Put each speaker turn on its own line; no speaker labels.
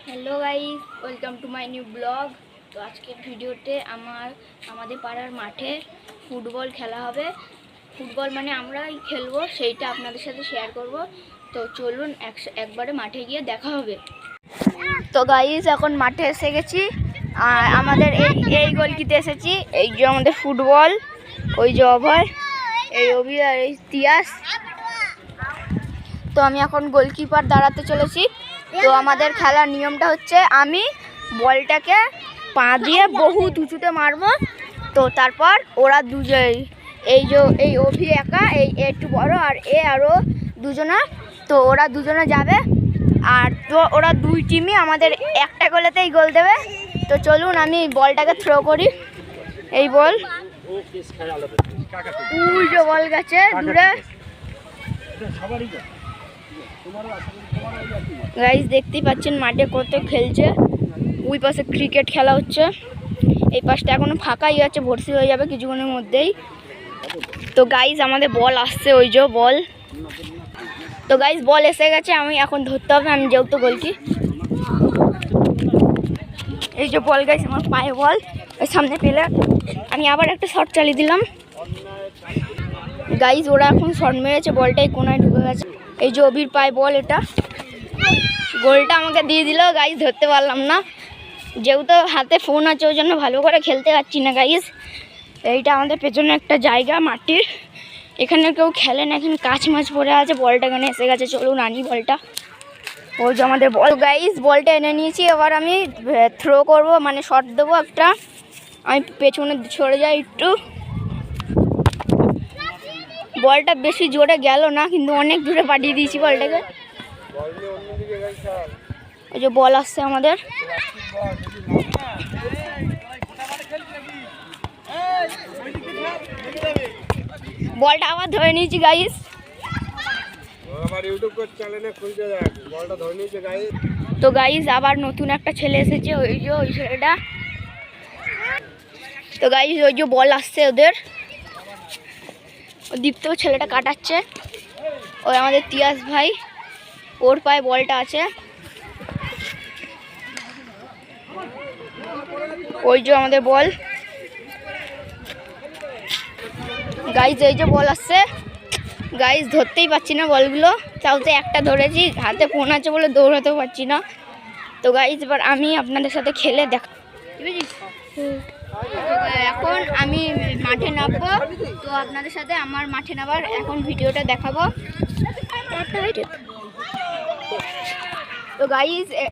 Hello guys, welcome to my new blog. তো আজকের ভিডিওতে আমাদের পাড়ার মাঠে ফুটবল খেলা হবে। ফুটবল মানে আমরাই খেলবো, সেইটা আপনাদের সাথে শেয়ার করব। তো চলুন একবারে মাঠে গিয়ে দেখা হবে। তো গাইস, এখন মাঠে এসে গেছি। আমাদের এই গোলকিতে এসেছি। এই যে আমাদের ফুটবল, ওই যে অভয়, এই অভি আর এই তিয়াস। তো আমি এখন গোলকিপার দাঁড়াতে চলেছি। তো আমাদের খেলার নিয়মটা হচ্ছে, আমি বলটাকে পা দিয়ে বহুত উঁচুতে মারবো। তো তারপর ওরা এই অভি একা, এই একটু বড়, আর আরও দুজনা। তো ওরা দুজনে যাবে, আর তো ওরা দুই টিমই আমাদের একটা গোলেতেই গোল দেবে। তো চলুন আমি বলটাকে থ্রো করি। এই বল, ওই যে বল গেছে দূরে। গাইস, দেখতেই পাচ্ছেন মাঠে কত খেলছে। ওই পাশে ক্রিকেট খেলা হচ্ছে, এই পাশটা এখনো ফাঁকাই আছে, ভর্তি হয়ে যাবে কিছুক্ষণের মধ্যেই। তো গাইস, আমাদের বল আসছে, ওই যে বল। তো গাইস, বল এসে গেছে, আমি এখন ধরতে হবে, আমি যেহেতু গোলকি। এই যে বল গাইস, আমার পায়ে বল, ওই সামনে পেলে আমি আবার একটা শট চালিয়ে দিলাম। গাইস, ওরা এখন শট মেরেছে, বলটাই কোনায় ঢুকে গেছে। এই যে অভির পায়ে বল, এটা গোলটা আমাকে দিয়ে দিল। গাইস, ধরতে পারলাম না, যেহেতু হাতে ফোন আছে, ওই জন্য ভালো করে খেলতে পারছি না। গাইস, এইটা আমাদের পেছনে একটা জায়গা মাটির, এখানে কেউ খেলে না, এখানে কাছ মাছ পড়ে আছে। বলটা এখানে এসে গেছে, চলুন আনি বলটা। ওই যে আমাদের বল। গাইস, বলটা এনে নিয়েছি, এবার আমি থ্রো করব, মানে শট দেবো একটা। আমি পেছনে সরে যাই একটু। বলটা বেশি জোরে গেল না, কিন্তু অনেক দূরে পাঠিয়ে দিয়েছি বলটাকে। ওই যে বল আসছে আমাদের। বলটা আবার ধরে নিয়েছি গাইস। তো গাইস, আবার নতুন একটা ছেলে এসেছে, ওই যে ওই ছেলেটা। তো গাইস, ওই যে বল আসছে ওদের, দীপ্ত ছেলেটা কাটাচ্ছে। ওই আমাদের তিয়াস ভাই, ওর পায়ে বলটা আছে। ওই যে আমাদের বল। গাইস, এই যে বল আসছে। গাইস, ধরতেই পারছি না বলগুলো, তাও তো একটা ধরেছি, হাতে ফোন আছে বলে দৌড়াতেও পারছি না। তো গাইস, এবার আমি আপনাদের সাথে খেলে এখন আমি মাঠে নামবো। তো আপনাদের সাথে আমার মাঠে নামার এখন ভিডিওটা দেখাবো। তো গাইস,